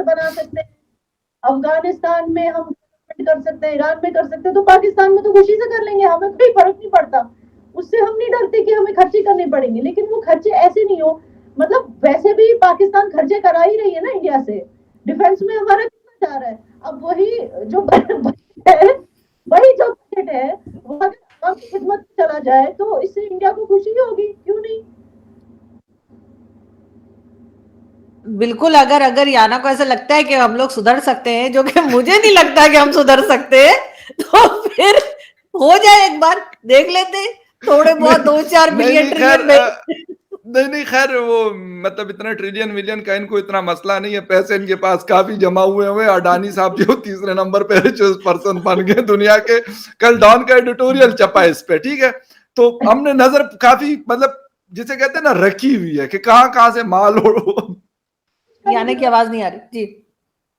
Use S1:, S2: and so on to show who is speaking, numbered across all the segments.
S1: बना सकते हैं, अफगानिस्तान में हम कर सकते हैं, ईरान में कर सकते हैं, तो पाकिस्तान में तो खुशी से कर लेंगे, हमें कोई फर्क नहीं पड़ता, उससे हम नहीं डरते कि हमें खर्चे करने पड़ेंगे। लेकिन वो खर्चे ऐसे नहीं हो, मतलब वैसे भी पाकिस्तान खर्चे करा ही रही है ना इंडिया से, डिफेंस में हमारा कितना जा रहा है। अब वही जो बजट है, वही जो बजट है वो अगर आवाम की खिदमत में चला जाए तो इससे इंडिया को खुशी होगी, क्यों नहीं।
S2: बिल्कुल, अगर अगर याना को ऐसा लगता है कि हम लोग सुधर सकते हैं, जो कि मुझे नहीं लगता कि हम सुधर सकते हैं, तो फिर हो जाए, एक बार देख लेते हैं, थोड़े बहुत 2-4
S3: नहीं
S2: बिलियन
S3: नहीं खैर
S2: ट्रिलियन में।
S3: नहीं नहीं खैर वो मतलब इतना ट्रिलियन मिलियन का इनको इतना मसला नहीं है, पैसे इनके पास काफी जमा हुए हुए। अडानी साहब जो तीसरे नंबर पे रिचेस्ट पर्सन बन गए दुनिया के, कल डॉन का एडिटोरियल छपा इस पे, ठीक है। तो हमने नजर काफी मतलब जिसे कहते हैं ना रखी हुई है कि कहां कहां से माल उड़ो।
S2: यानी की आवाज नहीं आ रही जी।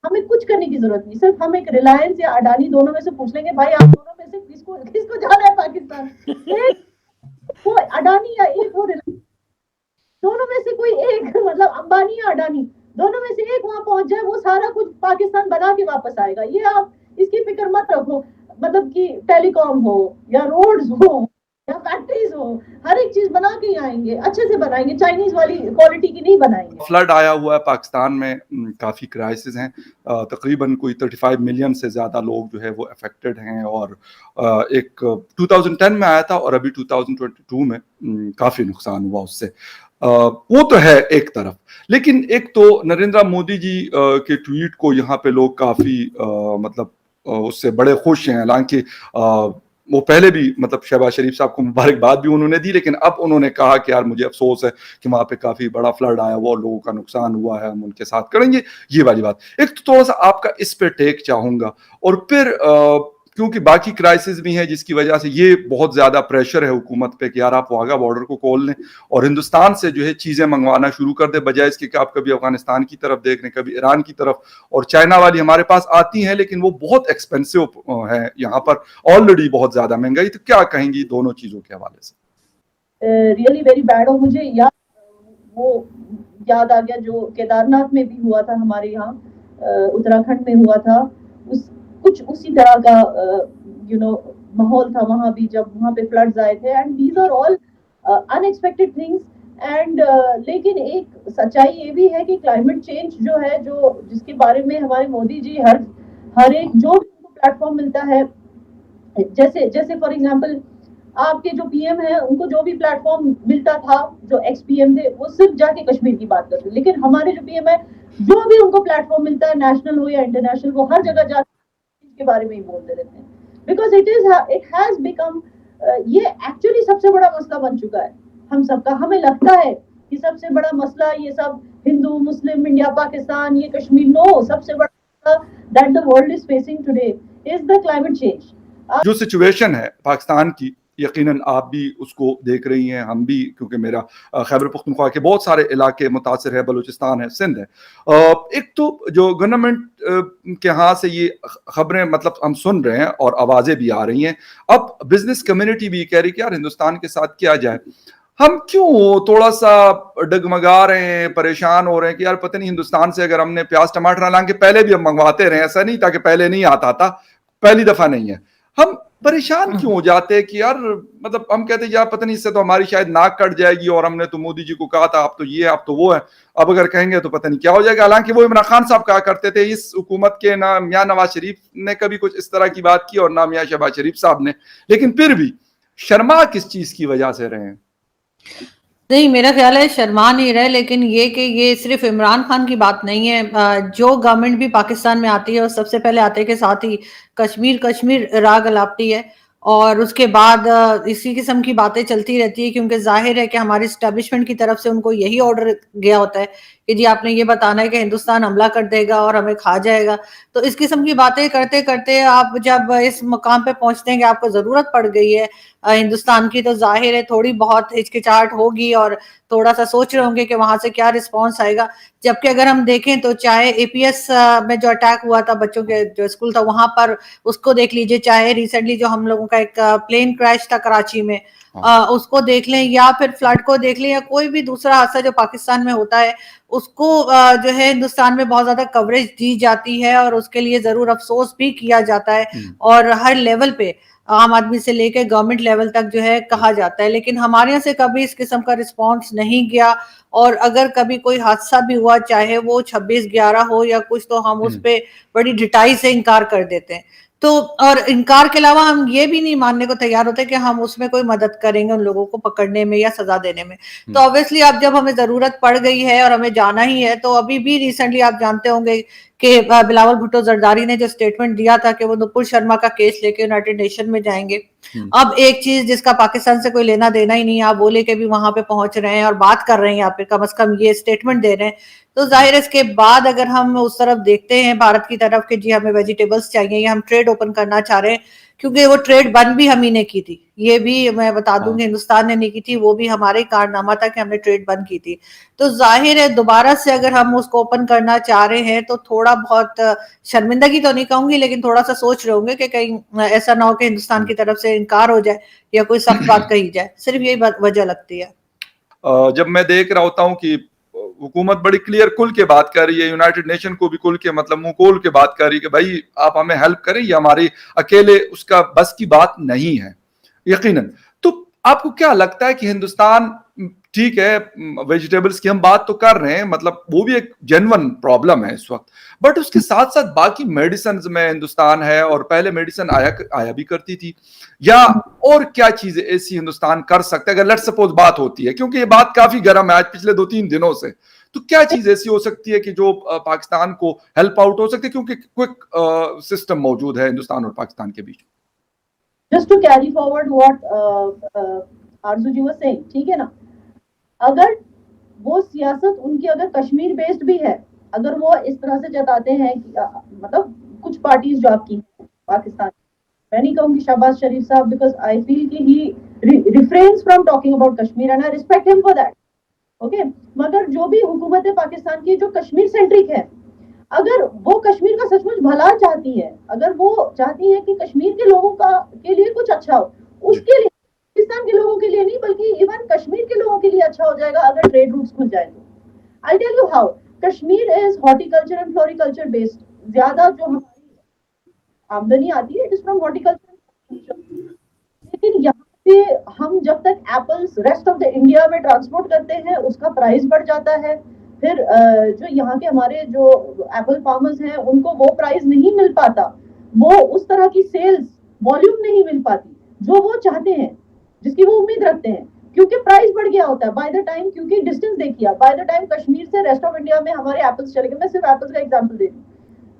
S1: हमें कुछ करने की जरूरत नहीं, सिर्फ हम एक रिलायंस या अडानी दोनों में से पूछ लेंगे, भाई आप दोनों में से किसको किसको जाना है पाकिस्तान, एक वो अडानी या एक वो रिलायंस, दोनों में से कोई एक, मतलब अंबानी या अडानी, दोनों में से एक वहां पहुंच जाए, वो सारा कुछ पाकिस्तान बना के वापस आएगा, ये आप इसकी फिक्र मत रखो। मतलब कि टेलीकॉम हो या रोड्स हो या फैक्ट्रीज हो, हर एक चीज बना के ही आएंगे, अच्छे से बनाएंगे, चाइनीज वाली क्वालिटी की नहीं बनाएंगे।
S3: फ्लड आया हुआ है पाकिस्तान में, काफी क्राइसिस हैं, तकरीबन कोई 35 मिलियन से ज्यादा लोग जो है वो अफेक्टेड हैं। और एक 2010 में आया था और अभी 2022 में काफी नुकसान हुआ उससे। वो तो है एक तरफ, लेकिन एक तो नरेंद्र मोदी जी के ट्वीट को यहाँ पे लोग काफी मतलब उससे बड़े खुश हैं। हालांकि वो पहले भी मतलब शहबाज शरीफ साहब को मुबारकबाद भी उन्होंने दी, लेकिन अब उन्होंने कहा कि यार मुझे अफसोस है कि वहां पे काफी बड़ा फ्लड आया हुआ और लोगों का नुकसान हुआ है, हम उनके साथ करेंगे ये वाली बात। एक तो थोड़ा सा आपका इस पे टेक चाहूंगा, और फिर क्योंकि बाकी क्राइसिस भी हैं जिसकी वजह से ये बहुत ज्यादा प्रेशर है हुकूमत पे कि यार आप वाघा बॉर्डर को खोल लें और हिंदुस्तान से जो है चीजें मंगवाना शुरू कर दे, बजाय इसके कि आप कभी अफगानिस्तान की तरफ देख रहे, कभी ईरान की तरफ, और चाइना वाली हमारे पास आती हैं लेकिन वो बहुत एक्सपेंसिव है यहाँ पर, ऑलरेडी बहुत ज्यादा महंगाई। तो क्या कहेंगी दोनों चीजों के हवाले से?
S1: Really very bad. और मुझे वो याद आ गया जो केदारनाथ में भी हुआ था हमारे यहाँ, उत्तराखंड में हुआ था, कुछ उसी तरह का माहौल था वहां भी, जब वहां पे फ्लड्स आए थे। And these are all unexpected things. And लेकिन एक सच्चाई ये भी है कि क्लाइमेट चेंज जो है, जो जिसके बारे में हमारे मोदी जी हर एक जो भी उनको प्लेटफॉर्म मिलता है, जैसे जैसे फॉर एग्जांपल आपके जो पीएम है, उनको जो भी प्लेटफॉर्म मिलता था, जो एक्स पीएम थे, वो सिर्फ जाके कश्मीर की बात करते, लेकिन हमारे जो पीएम है, जो भी उनको प्लेटफॉर्म मिलता है, नेशनल हो या इंटरनेशनल, वो हर जगह जाके के बारे में ही बोलते रहते हैं। बिकॉज इट हैज बिकम, ये एक्चुअली सबसे बड़ा मसला बन चुका है हम सबका। हमें लगता है कि सबसे बड़ा मसला ये सब हिंदू मुस्लिम, इंडिया पाकिस्तान, ये कश्मीर, नो, सबसे बड़ा मसला that the world is facing today is the climate change.
S3: जो सिचुएशन है पाकिस्तान की, यकीनन आप भी उसको देख रही हैं, हम भी, क्योंकि मेरा खैबर पख्तूनख्वा के बहुत सारे इलाके मुतासर है, बलूचिस्तान है, सिंध है। एक तो जो गवर्नमेंट के यहाँ से ये खबरें मतलब हम सुन रहे हैं और आवाज़ें भी आ रही हैं, अब बिजनेस कम्युनिटी भी कह रही कि यार हिंदुस्तान के साथ किया जाए, हम क्यों थोड़ा सा डगमगा रहे हैं, परेशान हो रहे हैं कि यार पता नहीं हिंदुस्तान से अगर हमने प्याज टमाटर, हालांकि पहले भी हम मंगवाते रहे, ऐसा नहीं था कि पहले नहीं आता था, पहली दफा नहीं है, हम परेशान क्यों हो जाते हैं कि यार मतलब हम कहते हैं यार पता नहीं इससे तो हमारी शायद नाक कट जाएगी, और हमने तो मोदी जी को कहा था आप तो ये आप तो वो है, अब अगर कहेंगे तो पता नहीं क्या हो जाएगा। हालांकि वो इमरान खान साहब कहा करते थे, इस हुकूमत के ना मियां नवाज शरीफ ने कभी कुछ इस तरह की बात की और ना मियां शहबाज शरीफ साहब ने, लेकिन फिर भी शर्मा किस चीज की वजह से रहे हैं?
S2: नहीं, मेरा ख्याल है शर्मा नहीं रहे, लेकिन ये कि ये सिर्फ इमरान खान की बात नहीं है। जो गवर्नमेंट भी पाकिस्तान में आती है और सबसे पहले आते के साथ ही कश्मीर कश्मीर राग अलापती है, और उसके बाद इसी किस्म की बातें चलती रहती है, क्योंकि जाहिर है कि हमारी इस्टेब्लिशमेंट की तरफ से उनको यही ऑर्डर गया होता है कि जी आपने ये बताना है कि हिंदुस्तान हमला कर देगा और हमें खा जाएगा। तो इस किस्म की बातें करते करते आप जब इस मुकाम पे पहुंचते हैं कि आपको जरूरत पड़ गई है हिंदुस्तान की, तो जाहिर है थोड़ी बहुत हिचकिचाहट होगी और थोड़ा सा सोच रहे होंगे कि वहां से क्या रिस्पॉन्स आएगा। जबकि अगर हम देखें तो चाहे एपीएस में जो अटैक हुआ था बच्चों के जो स्कूल था वहां पर, उसको देख लीजिए, चाहे रिसेंटली जो हम लोगों का एक प्लेन क्रैश था कराची में, उसको देख लें, या फिर फ्लड को देख लें, या कोई भी दूसरा हादसा जो पाकिस्तान में होता है उसको जो है हिंदुस्तान में बहुत ज्यादा कवरेज दी जाती है और उसके लिए जरूर अफसोस भी किया जाता है और हर लेवल पे आम आदमी से लेकर गवर्नमेंट लेवल तक जो है कहा जाता है, लेकिन हमारे यहाँ से कभी इस किस्म का रिस्पांस नहीं गया। और अगर कभी कोई हादसा भी हुआ, चाहे वो 26/11 हो या कुछ, तो हम उस पे बड़ी ढिठाई से इनकार कर देते हैं। तो और इनकार के अलावा हम ये भी नहीं मानने को तैयार होते कि हम उसमें कोई मदद करेंगे उन लोगों को पकड़ने में या सजा देने में। तो ऑब्वियसली अब जब हमें जरूरत पड़ गई है और हमें जाना ही है, तो अभी भी रिसेंटली आप जानते होंगे कि बिलावल भुट्टो जरदारी ने जो स्टेटमेंट दिया था कि वो नुपुर शर्मा का केस लेके यूनाइटेड नेशन में जाएंगे। अब एक चीज जिसका पाकिस्तान से कोई लेना देना ही नहीं है, आप वो लेके भी वहां पे पहुंच रहे हैं और बात कर रहे हैं, या फिर कम से कम ये स्टेटमेंट दे रहे हैं, तो जाहिर है इसके बाद अगर हम उस तरफ देखते हैं भारत की तरफ कि जी हमें वेजिटेबल्स चाहिए या हम ट्रेड ओपन करना चाह रहे हैं, क्योंकि वो ट्रेड बंद भी हम ही ने की थी, ये भी मैं बता दूंगी, हिंदुस्तान ने नहीं की थी, वो भी हमारे कारनामा था कि हमने ट्रेड बंद की थी। तो जाहिर है दोबारा से अगर हम उसको ओपन करना चाह रहे हैं तो थोड़ा बहुत शर्मिंदगी तो नहीं कहूंगी, लेकिन थोड़ा सा सोच रहे होंगे कि कहीं ऐसा ना हो कि हिंदुस्तान की तरफ से इनकार हो जाए या कोई सख्त बात कही जाए, सिर्फ यही वजह लगती है।
S3: जब मैं देख रहा होता हूँ कि हुकूमत बड़ी क्लियर खुल के बात कर रही है, यूनाइटेड नेशन को भी खुल के मतलब मुंह खोल के बात कर रही है कि भाई आप हमें हेल्प करें, ये हमारी अकेले उसका बस की बात नहीं है यकीनन। तो आपको क्या लगता है कि हिंदुस्तान, ठीक है वेजिटेबल्स की हम बात तो कर रहे हैं, मतलब वो भी एक जेन्युइन प्रॉब्लम है इस वक्त, बट उसके साथ साथ बाकी मेडिसिन में हिंदुस्तान है और पहले मेडिसिन आया भी करती थी, या और क्या चीजें ऐसी हिंदुस्तान कर सकता है अगर लेट्स सपोज बात होती है, क्योंकि ये बात काफी गर्म है आज पिछले 2-3 दिनों से, तो क्या चीज ऐसी हो सकती है कि जो पाकिस्तान को हेल्प आउट हो सकती है, क्योंकि क्विक सिस्टम मौजूद है हिंदुस्तान और पाकिस्तान के बीच।
S1: Just to carry forward what Arzoo ji was saying, ठीक है ना, अगर वो सियासत उनकी अगर कश्मीर बेस्ड भी है, अगर वो इस तरह से जताते हैं कि मतलब कुछ पार्टीज जो आपकी पाकिस्तान, मैं नहीं कहूंगी शहबाज शरीफ साहब, बिकॉज आई फील कि he refrains from talking about Kashmir and I respect him for that, okay, मगर जो भी हुकूमत है पाकिस्तान की जो कश्मीर सेंट्रिक है, अगर वो कश्मीर का सचमुच भला चाहती है, अगर वो चाहती है कि कश्मीर के लोगों के लिए कुछ अच्छा हो, उसके लिए पाकिस्तान के लोगों के लिए नहीं बल्कि इवन कश्मीर के लोगों के लिए अच्छा हो जाएगा अगर ट्रेड रूट्स खुल जाए तो। I tell you how, Kashmir is horticulture and floriculture based, ज्यादा जो हमारी आमदनी आती है इट इज फ्रॉम हॉर्टिकल्चर, लेकिन यहाँ पे हम जब तक apples rest of the India में ट्रांसपोर्ट करते हैं उसका प्राइस बढ़ जाता है, फिर जो यहाँ के हमारे जो एप्पल फार्मर्स हैं उनको वो प्राइस नहीं मिल पाता, वो उस तरह की सेल्स वॉल्यूम नहीं मिल पाती जो वो चाहते हैं, जिसकी वो उम्मीद रखते हैं, क्योंकि प्राइस बढ़ गया होता है बाय द टाइम, क्योंकि डिस्टेंस देखिए बाय द टाइम कश्मीर से रेस्ट ऑफ इंडिया में हमारे एप्पल्स चले गए, मैं सिर्फ एप्पल्स का एग्जांपल दे रही हूँ,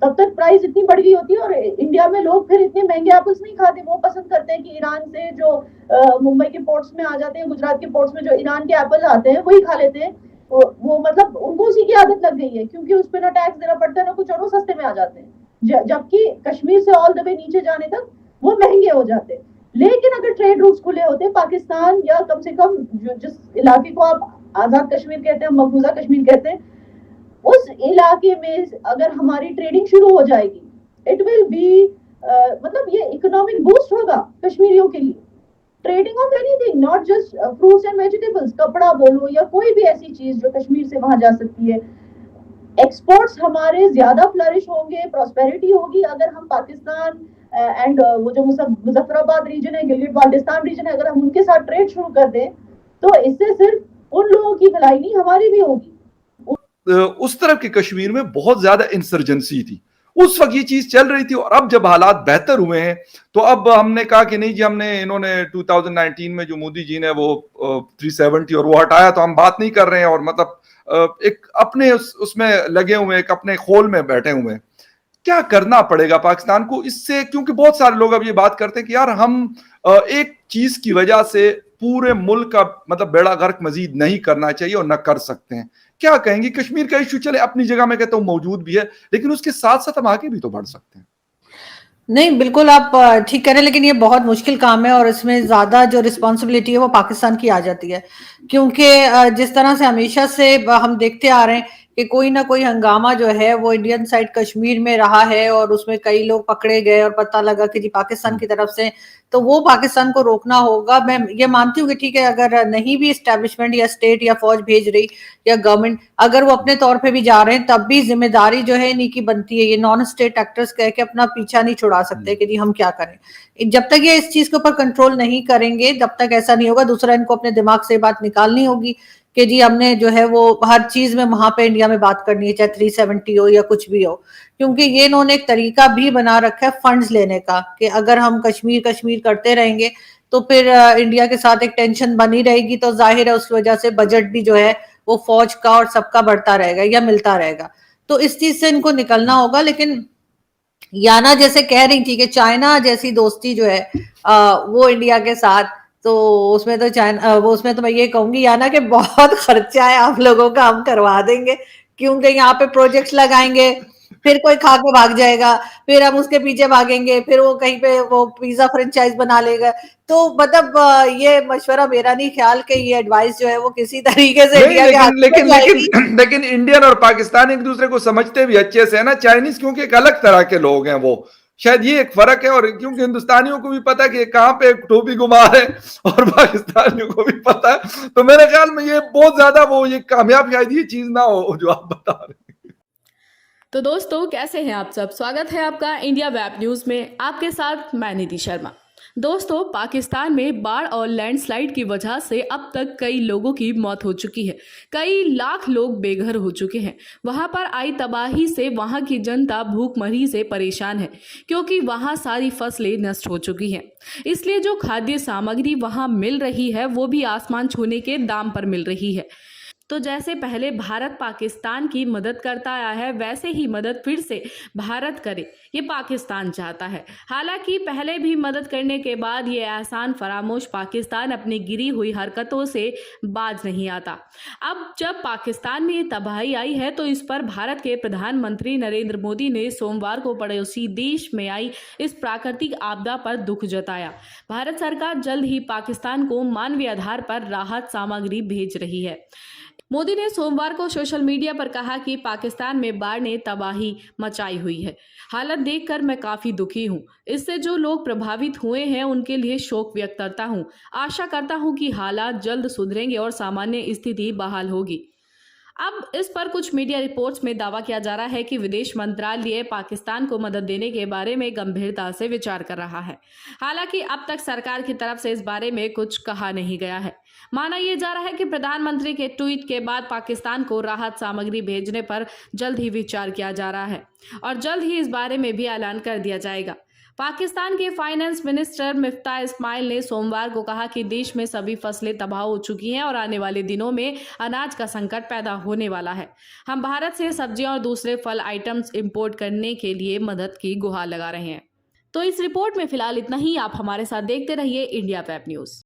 S1: तब तक प्राइस इतनी बढ़ गई होती है और इंडिया में लोग फिर इतने महंगे एप्पल्स नहीं खाते, वो पसंद करते हैं कि ईरान से जो मुंबई के पोर्ट्स में आ जाते हैं, गुजरात के पोर्ट्स में जो ईरान के एप्पल आते हैं वही खा लेते हैं, वो मतलब उनको उसी की आदत लग गई है, क्योंकि उस पर ना टैक्स देना पड़ता है ना कुछ और, वो सस्ते में आ जाते हैं, जबकि कश्मीर से ऑल द वे नीचे जाने तक वो महंगे हो जाते हैं। लेकिन अगर ट्रेड रूट्स खुले होते पाकिस्तान, या कम से कम जिस इलाके को आप आजाद कश्मीर कहते हैं, मकबूजा कश्मीर कहते हैं, उस इलाके में अगर हमारी ट्रेडिंग शुरू हो जाएगी, इट विल बी मतलब ये इकोनॉमिक बूस्ट होगा कश्मीरियों के लिए, trading of anything, not just fruits and vegetables, कपड़ा बोलो या कोई भी ऐसी चीज जो कश्मीर से वहां जा सकती है, एक्सपोर्ट्स हमारे ज्यादा फ्लरिश होंगे, प्रॉस्पेरिटी होगी अगर हम पाकिस्तान एंड वो जो मुजफ्फराबाद रीजन है, गिलगित बाल्टिस्तान रीजन है, अगर हम उनके साथ ट्रेड शुरू कर दें तो इससे सिर्फ उन लोगों की भलाई नहीं हमारी भी होगी।
S3: उस तरफ के कश्मीर में बहुत ज्यादा इंसर्जेंसी थी उस वक्त, ये चीज चल रही थी, और अब जब हालात बेहतर हुए हैं तो अब हमने कहा कि नहीं जी, इन्होंने 2019 में जो मोदी जी ने वो 370 और वो हटाया तो हम बात नहीं कर रहे हैं, और मतलब एक अपने उसमें लगे हुए, एक अपने खोल में बैठे हुए हैं। क्या करना पड़ेगा पाकिस्तान को इससे, क्योंकि बहुत सारे लोग अब ये बात करते हैं कि यार हम एक चीज की वजह से पूरे मुल्क का मतलब बेड़ा गर्क मजीद नहीं करना चाहिए और न कर सकते हैं, क्या कहेंगे? कश्मीर का इश्यू चले अपनी जगह में कहता हूं मौजूद भी है, लेकिन उसके साथ साथ हम आगे भी तो बढ़ सकते हैं।
S2: नहीं, बिल्कुल आप ठीक कह रहे हैं, लेकिन ये बहुत मुश्किल काम है और इसमें ज्यादा जो रिस्पॉन्सिबिलिटी है वो पाकिस्तान की आ जाती है, क्योंकि जिस तरह से हमेशा से हम देखते आ रहे हैं कि कोई ना कोई हंगामा जो है वो इंडियन साइड कश्मीर में रहा है और उसमें कई लोग पकड़े गए और पता लगा कि जी पाकिस्तान की तरफ से, तो वो पाकिस्तान को रोकना होगा। मैं ये मानती हूँ कि ठीक है, अगर नहीं भी एस्टेब्लिशमेंट या स्टेट या फौज भेज रही या गवर्नमेंट, अगर वो अपने तौर पे भी जा रहे हैं, तब भी जिम्मेदारी जो है इन्हीं की बनती है। ये नॉन स्टेट एक्टर्स कह के अपना पीछा नहीं छुड़ा सकते कि जी हम क्या करें। जब तक ये इस चीज के ऊपर कंट्रोल नहीं करेंगे तब तक ऐसा नहीं होगा। दूसरा, इनको अपने दिमाग से बात निकालनी होगी कि जी हमने जो है वो हर चीज में वहां पे इंडिया में बात करनी है, चाहे 370 हो या कुछ भी हो, क्योंकि ये इन्होंने एक तरीका भी बना रखा है फंड्स लेने का कि अगर हम कश्मीर कश्मीर करते रहेंगे तो फिर इंडिया के साथ एक टेंशन बनी रहेगी, तो जाहिर है उस वजह से बजट भी जो है वो फौज का और सबका बढ़ता रहेगा या मिलता रहेगा। तो इस चीज से इनको निकलना होगा। लेकिन याना जैसे कह रही थी कि चाइना जैसी दोस्ती जो है वो इंडिया के साथ, तो उसमें तो चाइना वो उसमें तो मैं ये कहूंगी याना कि बहुत खर्चा है आप लोगों का, हम करवा देंगे, क्योंकि यहाँ पे प्रोजेक्ट्स लगाएंगे, फिर कोई खा के भाग जाएगा, फिर हम उसके पीछे भागेंगे, फिर वो कहीं पे वो पिज्जा फ्रेंचाइज बना लेगा। तो मतलब ये मशवरा मेरा नहीं ख्याल कि ये एडवाइस जो है वो किसी तरीके से
S3: नहीं,
S2: इंडिया के हाथ
S3: लेकिन
S2: में
S3: लेकिन
S2: जाएगी।
S3: लेकिन लेकिन इंडियन और पाकिस्तान एक दूसरे को समझते भी अच्छे से है ना। चाइनीज क्योंकि एक अलग तरह के लोग हैं, वो शायद ये एक फर्क है। और क्योंकि हिंदुस्तानियों को भी पता है कि कहाँ पे एक टोपी घुमा है और पाकिस्तानियों को भी पता है, तो मेरे ख्याल में ये बहुत ज्यादा वो ये कामयाब शायद ये चीज ना हो जो आप बता रहे हैं।
S4: तो दोस्तों, कैसे हैं आप सब? स्वागत है आपका इंडिया वेब न्यूज़ में। आपके साथ मैं निधि शर्मा। दोस्तों, पाकिस्तान में बाढ़ और लैंडस्लाइड की वजह से अब तक कई लोगों की मौत हो चुकी है। कई लाख लोग बेघर हो चुके हैं। वहां पर आई तबाही से वहां की जनता भूखमरी से परेशान है, क्योंकि वहां सारी फसलें नष्ट हो चुकी हैं। इसलिए जो खाद्य सामग्री वहां मिल रही है वो भी आसमान छूने के दाम पर मिल रही है। तो जैसे पहले भारत पाकिस्तान की मदद करता आया है, वैसे ही मदद फिर से भारत करे, ये पाकिस्तान चाहता है। हालांकि पहले भी मदद करने के बाद ये एहसान फरामोश पाकिस्तान अपनी गिरी हुई हरकतों से बाज नहीं आता। अब जब पाकिस्तान में ये तबाही आई है तो इस पर भारत के प्रधानमंत्री नरेंद्र मोदी ने सोमवार को पड़ोसी देश में आई इस प्राकृतिक आपदा पर दुख जताया। भारत सरकार जल्द ही पाकिस्तान को मानवीय आधार पर राहत सामग्री भेज रही है। मोदी ने सोमवार को सोशल मीडिया पर कहा कि पाकिस्तान में बाढ़ ने तबाही मचाई हुई है। हालत देखकर मैं काफी दुखी हूं। इससे जो लोग प्रभावित हुए हैं उनके लिए शोक व्यक्त करता हूं। आशा करता हूं कि हालात जल्द सुधरेंगे और सामान्य स्थिति बहाल होगी। अब इस पर कुछ मीडिया रिपोर्ट्स में दावा किया जा रहा है कि विदेश मंत्रालय पाकिस्तान को मदद देने के बारे में गंभीरता से विचार कर रहा है। हालांकि अब तक सरकार की तरफ से इस बारे में कुछ कहा नहीं गया है। माना यह जा रहा है कि प्रधानमंत्री के ट्वीट के बाद पाकिस्तान को राहत सामग्री भेजने पर जल्द ही विचार किया जा रहा है और जल्द ही इस बारे में भी ऐलान कर दिया जाएगा। पाकिस्तान के फाइनेंस मिनिस्टर मिफ्ताह इस्माइल ने सोमवार को कहा कि देश में सभी फसलें तबाह हो चुकी हैं और आने वाले दिनों में अनाज का संकट पैदा होने वाला है। हम भारत से सब्जियां और दूसरे फल आइटम्स इंपोर्ट करने के लिए मदद की गुहार लगा रहे हैं। तो इस रिपोर्ट में फिलहाल इतना ही। आप हमारे साथ देखते रहिए इंडिया वेब न्यूज़।